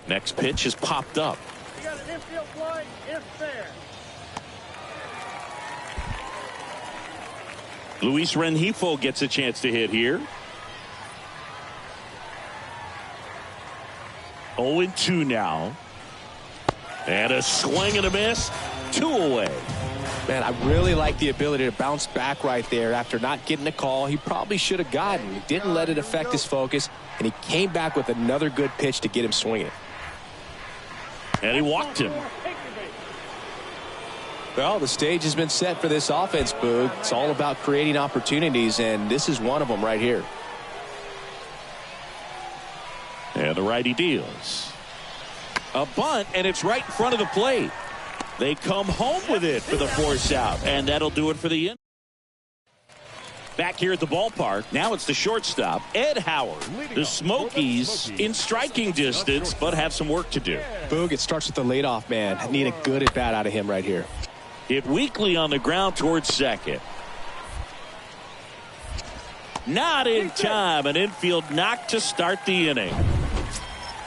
Next pitch is popped up. You got an infield fly. It's fair. Luis Rangifo gets a chance to hit here. 0-2 now. And a swing and a miss. 2 away. man, I really like the ability to bounce back right there after not getting a call he probably should have gotten. He didn't let it affect his focus, and he came back with another good pitch to get him swinging. And he walked him. Well, the stage has been set for this offense, Boog. It's all about creating opportunities, and this is one of them right here. And the righty deals. A bunt, and it's right in front of the plate. They come home with it for the force out, and that'll do it for the inning. Back here at the ballpark, now it's the shortstop, Ed Howard. The Smokies in striking distance, but have some work to do. Boog, it starts with the leadoff man. I need a good at-bat out of him right here. Hit weakly on the ground towards second. Not in time. An infield knock to start the inning.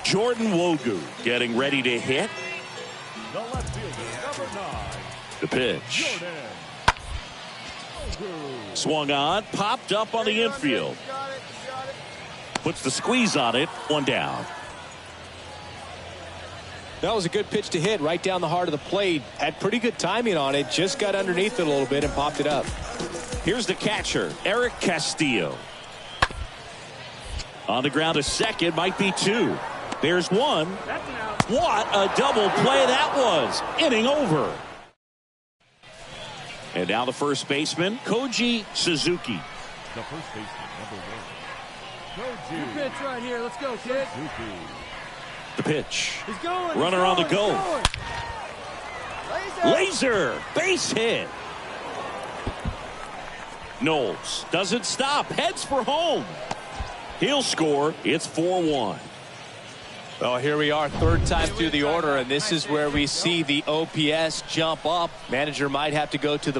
Jordan Wogu getting ready to hit. The left fielder, number 9. The pitch. Swung on, popped up on the infield. Puts the squeeze on it, one down. That was a good pitch to hit right down the heart of the plate. Had pretty good timing on it, just got underneath it a little bit and popped it up. Here's the catcher, Eric Castillo. On the ground, a second, might be two. There's one. What a double play that was. Inning over. And now the first baseman, Koji Suzuki. The first baseman, number 1. Koji. Good pitch right here. Let's go, kid. Suzuki. The pitch. He's going. Runner on the go. Laser. Base hit. Knowles doesn't stop. Heads for home. He'll score. It's 4-1. Well, here we are, third time through the order, and this is where we see the OPS jump up. Manager might have to go to the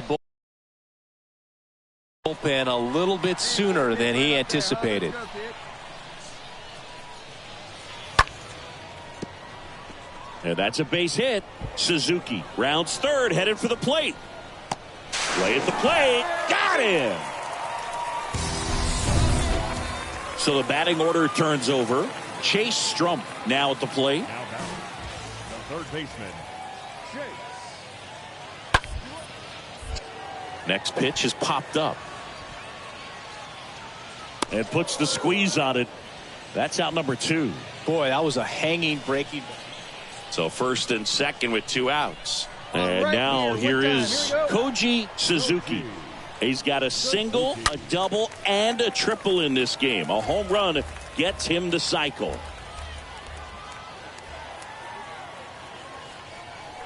bullpen a little bit sooner than he anticipated. And that's a base hit. Suzuki rounds third, headed for the plate. Play at the plate. Got him. So the batting order turns over. Chase Strump now at the plate. Now batting, the third baseman, Chase. Next pitch is popped up. And puts the squeeze on it. That's out number 2. Boy, that was a hanging, breaking. So first and second with 2 outs. And now here is Koji Suzuki. He's got a single, a double, and a triple in this game. A home run gets him the cycle.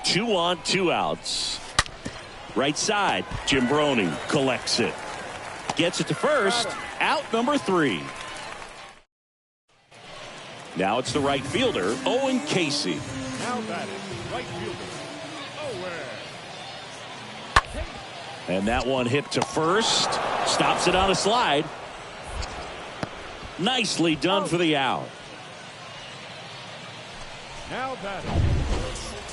2 on, 2 outs. Right side, Jimbroni collects it. Gets it to first. Out number 3. Now it's the right fielder, Owen Casey. Now batting, right fielder, Owen. And that one hit to first. Stops it on a slide. Nicely done for the out. Now batting,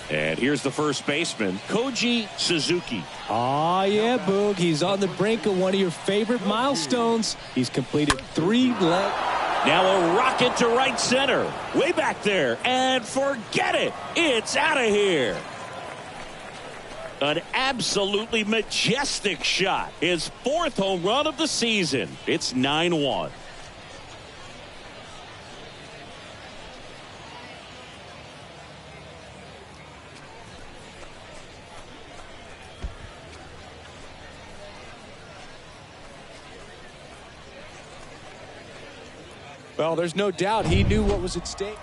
And here's the first baseman, Koji Suzuki. Oh, yeah, Boog. He's on the brink of one of your favorite milestones. He's completed 3 leg. Now a rocket to right center. Way back there. And forget it. It's out of here. An absolutely majestic shot. His 4th home run of the season. It's 9-1. Well, there's no doubt he knew what was at stake.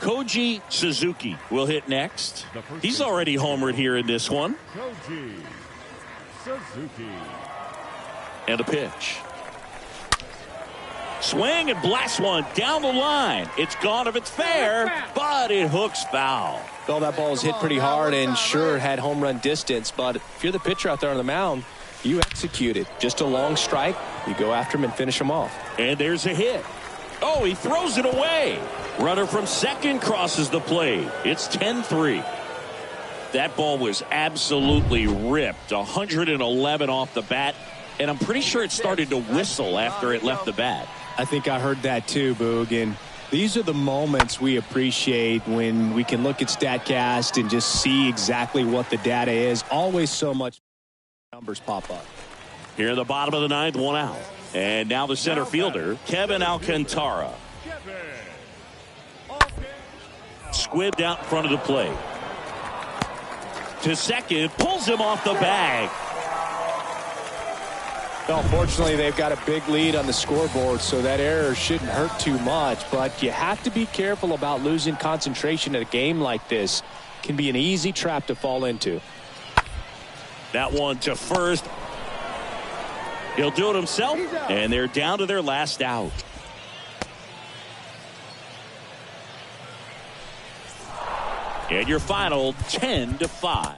Koji Suzuki will hit next. He's already homered here in this one. Koji Suzuki. And a pitch. Swing and blast one down the line. It's gone if it's fair, but it hooks foul. Well, that ball was hit pretty hard and sure had home run distance, but if you're the pitcher out there on the mound, you execute it. Just a long strike. You go after him and finish him off. And there's a hit. Oh, he throws it away. Runner from second crosses the plate. It's 10-3. That ball was absolutely ripped. 111 off the bat. And I'm pretty sure it started to whistle after it left the bat. I think I heard that too, Boog. And these are the moments we appreciate when we can look at StatCast and just see exactly what the data is. Always so much numbers pop up. Here in the bottom of the 9th, 1 out. And now the center fielder, Kevin Alcantara. Squibbed out in front of the plate. To second, pulls him off the bag. Well, fortunately, they've got a big lead on the scoreboard, so that error shouldn't hurt too much. But you have to be careful about losing concentration in a game like this. It can be an easy trap to fall into. That one to first. He'll do it himself, and they're down to their last out. And your final 10-5.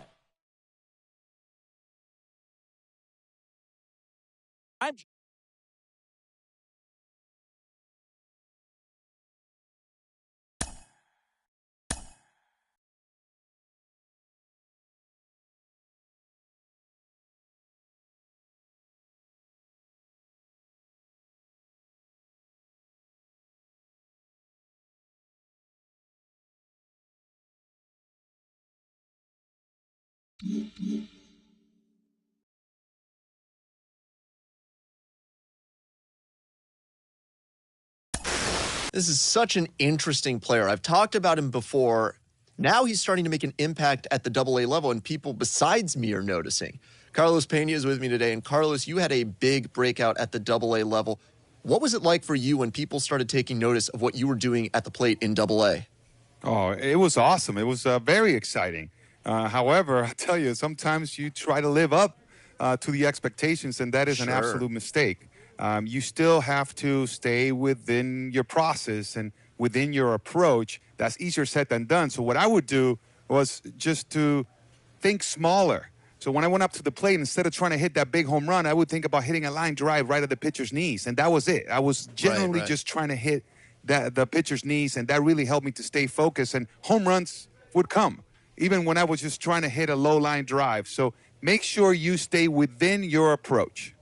This is such an interesting player. I've talked about him before. Now he's starting to make an impact at the AA level, and people besides me are noticing. Carlos Pena is with me today, and Carlos, you had a big breakout at the AA level. What was it like for you when people started taking notice of what you were doing at the plate in AA? Oh, it was awesome. It was very exciting. However, I tell you, sometimes you try to live up to the expectations, and that is an absolute mistake. You still have to stay within your process and within your approach. That's easier said than done. So what I would do was just to think smaller. So when I went up to the plate, instead of trying to hit that big home run, I would think about hitting a line drive right at the pitcher's knees. And that was it. I was generally just trying to hit the pitcher's knees, and that really helped me to stay focused. And home runs would come, even when I was just trying to hit a low line drive. So make sure you stay within your approach.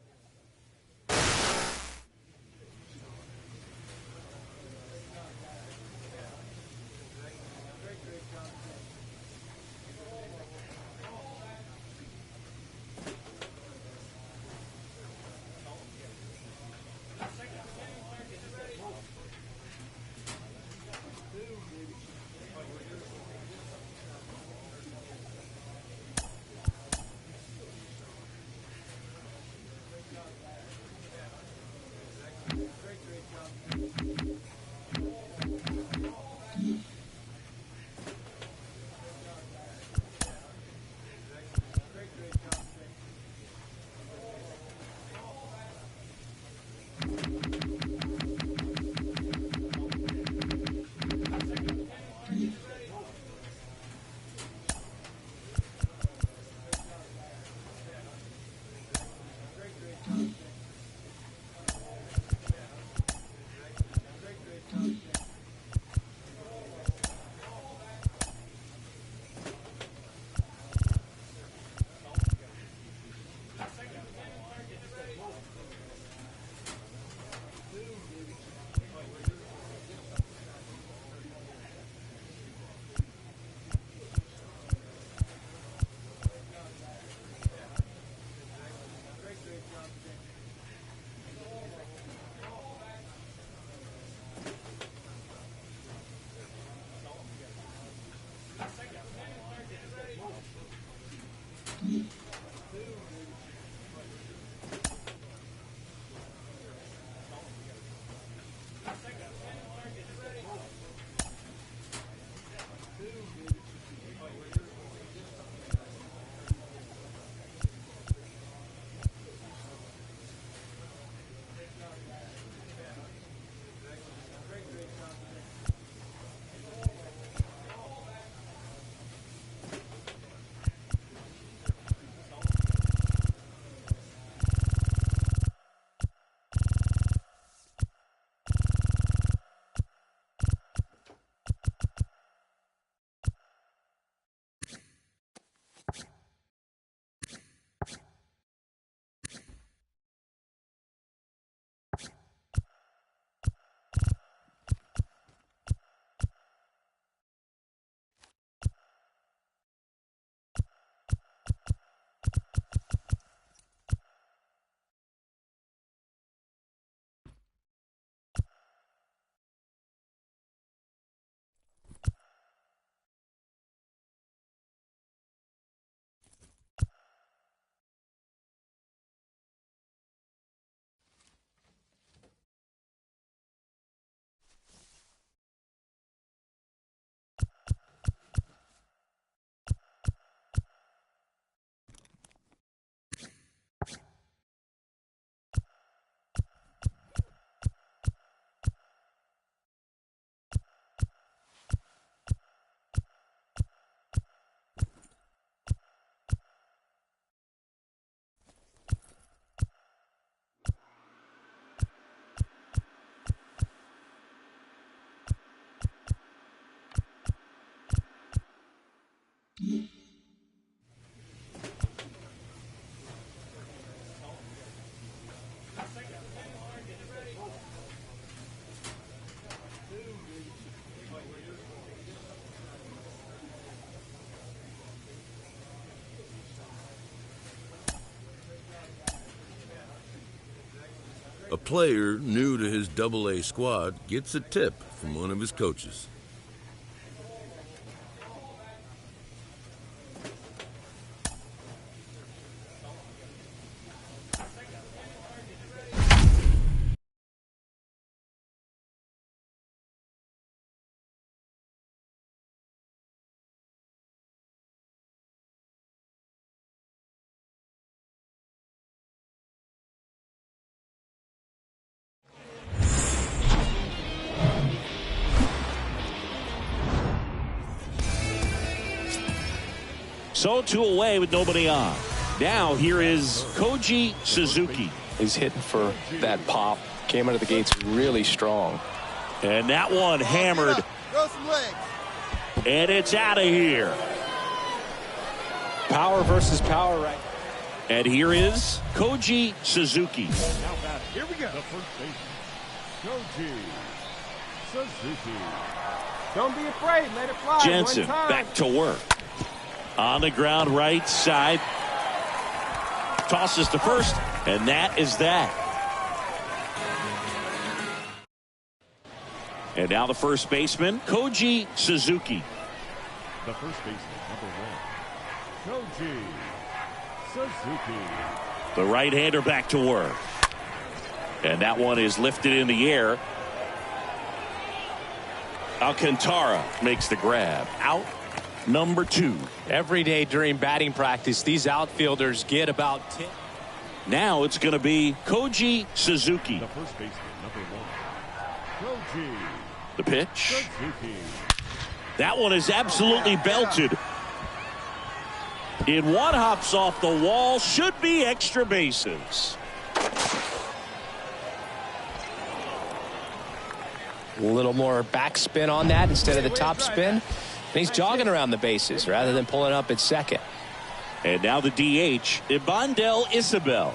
A player new to his Double-A squad gets a tip from one of his coaches. So 2 away with nobody on. Now here is Koji Suzuki. He's hitting for that pop. Came out of the gates really strong. And that one hammered. Throw some legs. And it's out of here. Power versus power right. And here is Koji Suzuki. Now back. Here we go. The first baseman, Koji Suzuki. Don't be afraid. Let it fly. Jensen One time. back to work. On the ground, right side. Tosses to first, and that is that. And now the first baseman, Koji Suzuki. The first baseman, number 1, Koji Suzuki. The right-hander back to work. And that one is lifted in the air. Alcantara makes the grab. Out number 2. Every day during batting practice, these outfielders get about 10. Now it's going to be Koji Suzuki. The first baseman, number 1, Koji The pitch. Suzuki. That one is absolutely belted. In one, hops off the wall. Should be extra bases. A little more backspin on that instead of the top spin. And he's jogging around the bases rather than pulling up at second. And now the DH, Isabel.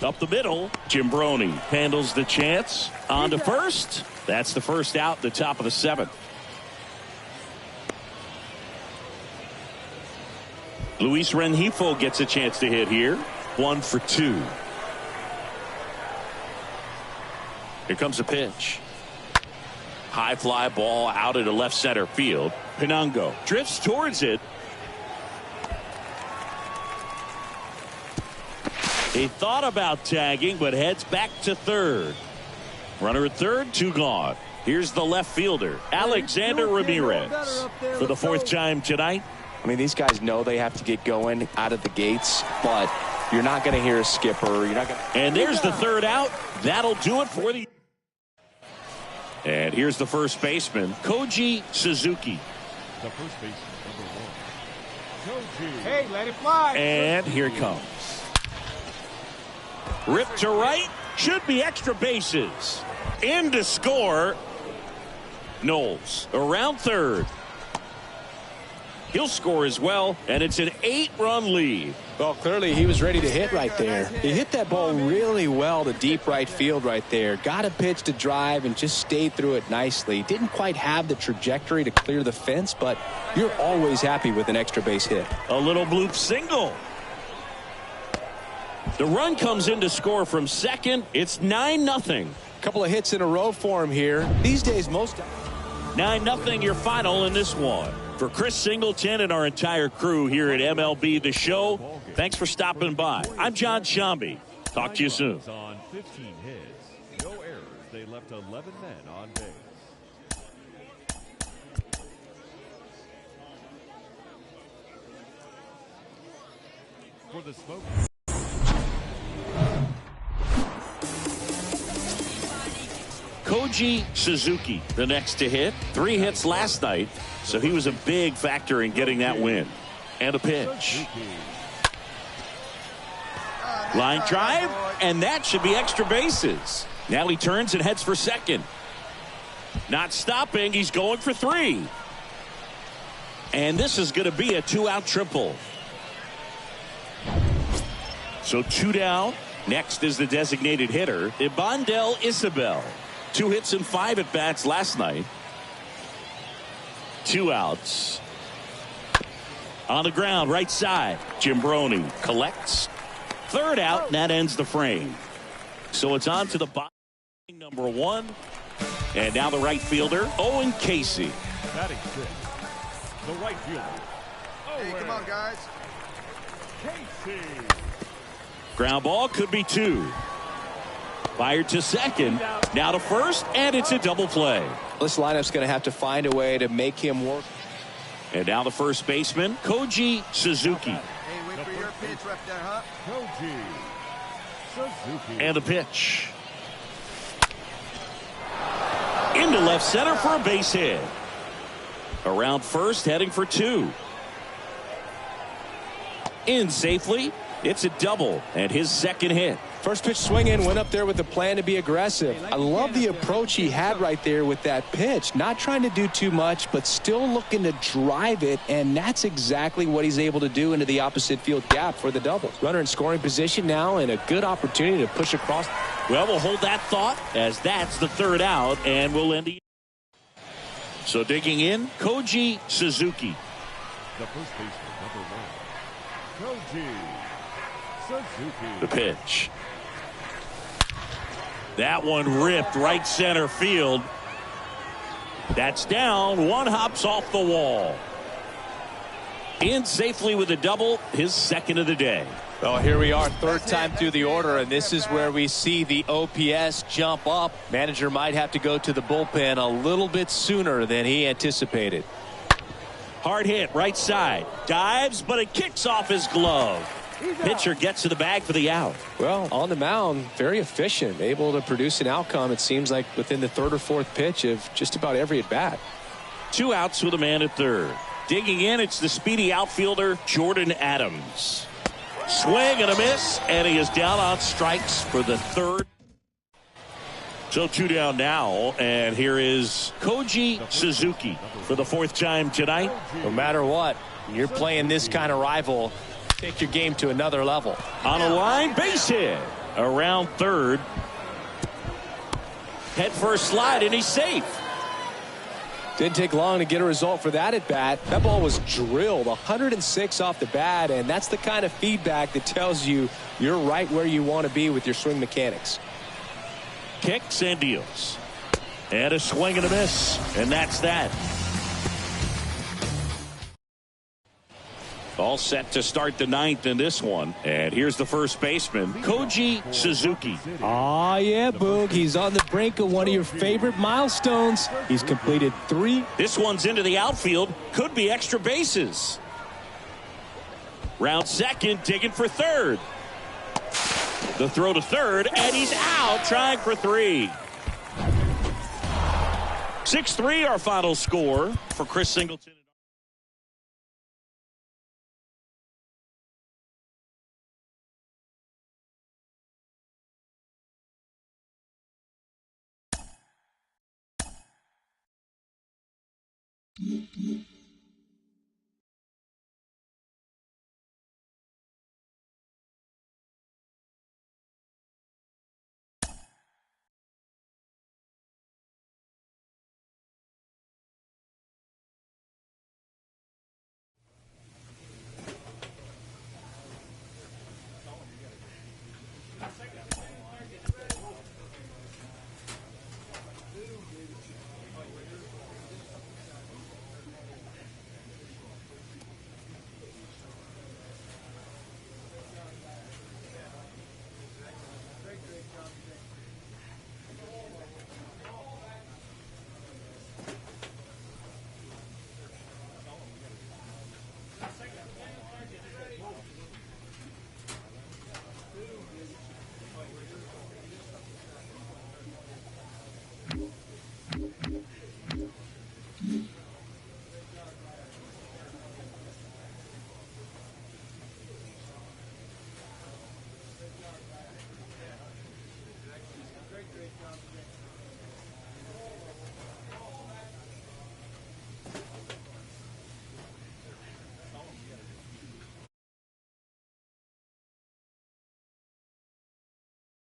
Up the middle, Jimbroni handles the chance. On to first. That's the first out, the top of the 7th. Luis Rangifo gets a chance to hit here. 1 for 2. Here comes a pitch. High fly ball out into left center field. Pinango drifts towards it. He thought about tagging, but heads back to third. Runner at third, 2 gone. Here's the left fielder, Alexander Ramirez, for the 4th time tonight. I mean, these guys know they have to get going out of the gates, but you're not going to hear a skipper. You're not going to. And there's the 3rd out. That'll do it for the. And here's the first baseman, Koji Suzuki. The first baseman, number 1, Koji. Hey, let it fly. And here it comes. Rip to right. Should be extra bases. In to score. Knowles around third. He'll score as well, and it's an 8-run lead. Well, clearly he was ready to hit right there. He hit that ball really well to deep right field right there. Got a pitch to drive and just stayed through it nicely. Didn't quite have the trajectory to clear the fence, but you're always happy with an extra base hit. A little bloop single. The run comes in to score from second. It's 9-0. Couple of hits in a row for him here. These days, most 9-0 your final in this one. For Chris Singleton and our entire crew here at MLB The Show, thanks for stopping by. I'm John Shambi. Talk to you soon. On 15 hits, no errors. They left 11 men on base. For the Smoke. Koji Suzuki, the next to hit. 3 hits last night, so he was a big factor in getting that win. And a pitch. Line drive, and that should be extra bases. Now he turns and heads for second. Not stopping, he's going for 3. And this is going to be a 2-out triple. So 2 down. Next is the designated hitter, Isabel. 2 hits and 5 at-bats last night. 2 outs. On the ground, right side. Jimbroni collects. 3rd out, and that ends the frame. So it's on to the bottom, number 1. And now the right fielder, Owen Casey. Batting 6, the right fielder. Hey, come on, guys. Casey. Ground ball could be 2. Fired to second, now to first, and it's a double play. This lineup's going to have to find a way to make him work. And now the first baseman, Koji Suzuki. Hey, wait for your pitch right there, huh? Koji Suzuki. And the pitch. Into left center for a base hit. Around first, heading for 2. In safely, it's a double, and his second hit. First pitch swing in, went up there with the plan to be aggressive. I love the approach he had right there with that pitch. Not trying to do too much, but still looking to drive it, and that's exactly what he's able to do into the opposite field gap for the double. Runner in scoring position now, and a good opportunity to push across. Well, we'll hold that thought, as that's the 3rd out, and we'll end the. So digging in, Koji Suzuki. The first baseman, number 1. Koji Suzuki. The pitch. That one ripped right center field. That's down. One hops off the wall. In safely with a double, his second of the day. Well, here we are, 3rd time through the order, and this is where we see the OPS jump up. Manager might have to go to the bullpen a little bit sooner than he anticipated. Hard hit, right side. Dives, but it kicks off his glove. Pitcher gets to the bag for the out. Well, on the mound, very efficient, able to produce an outcome, it seems like, within the 3rd or 4th pitch of just about every at-bat. 2 outs with a man at 3rd. Digging in, it's the speedy outfielder, Jordan Adams. Swing and a miss, and he is down on strikes for the 3rd. So 2 down now, and here is Koji Suzuki for the 4th time tonight. No matter what, you're playing this kind of rival, take your game to another level. On a line, base hit. Around 3rd. Head first slide, and he's safe. Didn't take long to get a result for that at bat. That ball was drilled 106 off the bat, and that's the kind of feedback that tells you you're right where you want to be with your swing mechanics. Kicks and deals. And a swing and a miss. And that's that. All set to start the 9th in this one. And here's the first baseman, Koji Suzuki. Oh, yeah, Boog. He's on the brink of one of your favorite milestones. He's completed 3. This one's into the outfield. Could be extra bases. Round second, digging for 3rd. The throw to 3rd, and he's out, trying for 3. 6-3 our final score for Chris Singleton. Mm-hmm.